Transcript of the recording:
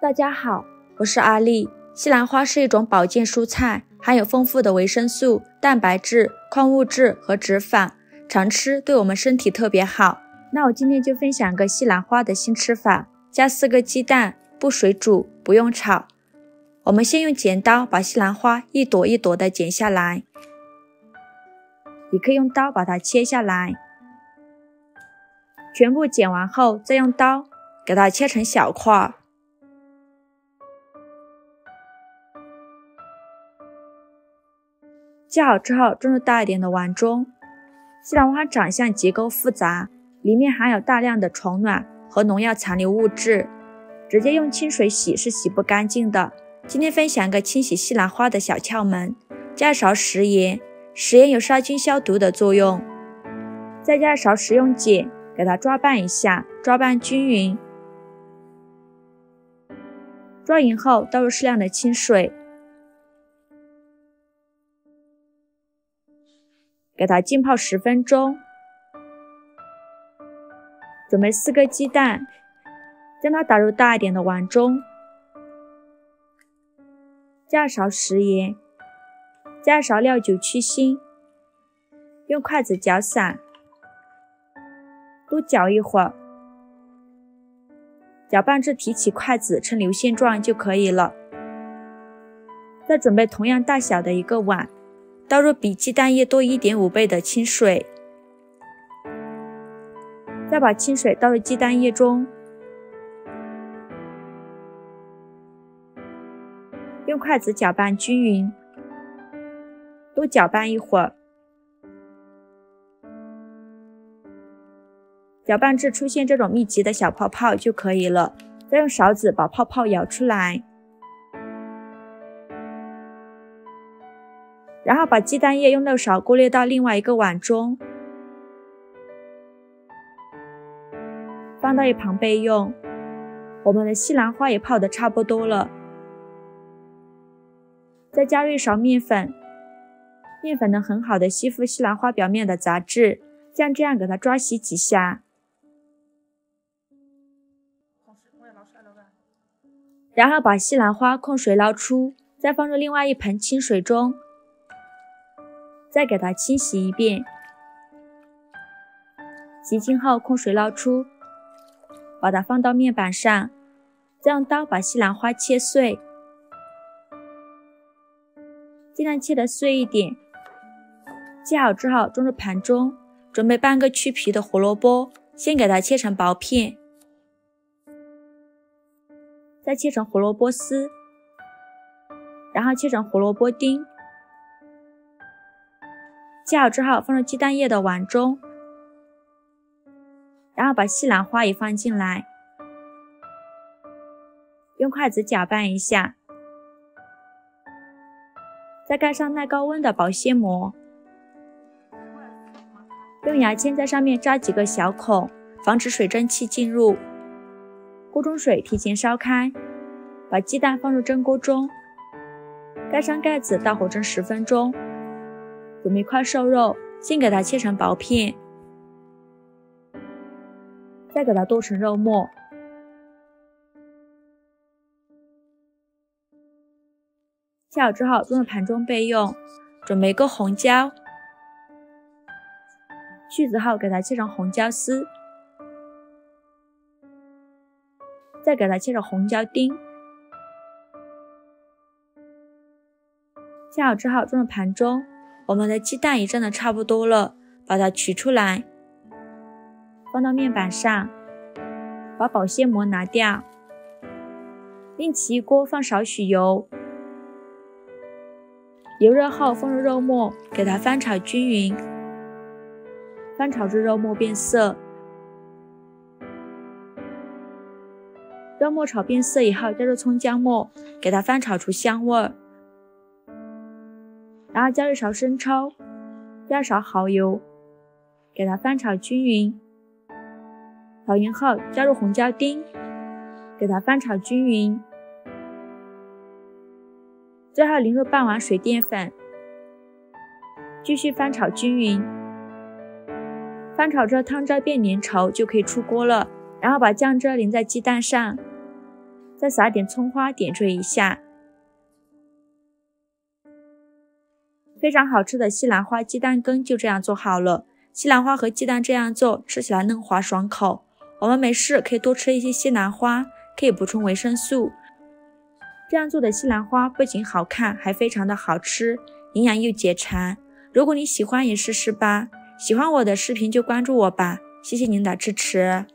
大家好，我是阿丽。西兰花是一种保健蔬菜，含有丰富的维生素、蛋白质、矿物质和脂肪，常吃对我们身体特别好。那我今天就分享个西兰花的新吃法，加4个鸡蛋，不水煮，不用炒。我们先用剪刀把西兰花一朵一朵的剪下来，也可以用刀把它切下来。全部剪完后，再用刀给它切成小块。切好之后装入大一点的碗中。西兰花长相结构复杂，里面含有大量的虫卵和农药残留物质，直接用清水洗是洗不干净的。今天分享一个清洗西兰花的小窍门，加一勺食盐，食盐有杀菌消毒的作用。再加一勺食用碱，给它抓拌一下，抓拌均匀。抓匀后倒入适量的清水，给它浸泡10分钟。准备4个鸡蛋，将它打入大一点的碗中，加一勺食盐，加一勺料酒去腥，用筷子搅散，多搅一会儿，搅拌至提起筷子呈流线状就可以了。再准备同样大小的一个碗，倒入比鸡蛋液多 1.5 倍的清水，再把清水倒入鸡蛋液中，用筷子搅拌均匀，多搅拌一会儿，搅拌至出现这种密集的小泡泡就可以了。再用勺子把泡泡舀出来，然后把鸡蛋液用漏勺过滤到另外一个碗中，放到一旁备用。我们的西兰花也泡得差不多了，再加入一勺面粉，面粉能很好的吸附西兰花表面的杂质，像这样给它抓洗几下，然后把西兰花控水捞出，再放入另外一盆清水中，再给它清洗一遍。洗净后控水捞出，把它放到面板上，再用刀把西兰花切碎，尽量切得碎一点。切好之后装入盘中，准备半个去皮的胡萝卜，先给它切成薄片，再切成胡萝卜丝，然后切成胡萝卜丁。切好之后放入鸡蛋液的碗中，然后把西兰花也放进来，用筷子搅拌一下，再盖上耐高温的保鲜膜，用牙签在上面扎几个小孔，防止水蒸气进入。锅中水提前烧开，把鸡蛋放入蒸锅中，盖上盖子，大火蒸10分钟。准备一块瘦肉，先给它切成薄片，再给它剁成肉末。切好之后装入盘中备用。准备一个红椒，去籽后给它切成红椒丝，再给它切成红椒丁。切好之后装入盘中。我们的鸡蛋也蒸得差不多了，把它取出来，放到面板上，把保鲜膜拿掉，另起一锅放少许油，油热后放入肉末，给它翻炒均匀，翻炒至肉末变色。肉末炒变色以后，加入葱姜末，给它翻炒出香味儿。然后加入一勺生抽，加一勺蚝油，给它翻炒均匀。炒匀后加入红椒丁，给它翻炒均匀。最后淋入半碗水淀粉，继续翻炒均匀。翻炒至汤汁变粘稠就可以出锅了，然后把酱汁淋在鸡蛋上，再撒点葱花点缀一下。非常好吃的西兰花鸡蛋羹就这样做好了。西兰花和鸡蛋这样做，吃起来嫩滑爽口。我们没事可以多吃一些西兰花，可以补充维生素。这样做的西兰花不仅好看，还非常的好吃，营养又解馋。如果你喜欢也试试吧。喜欢我的视频就关注我吧，谢谢您的支持。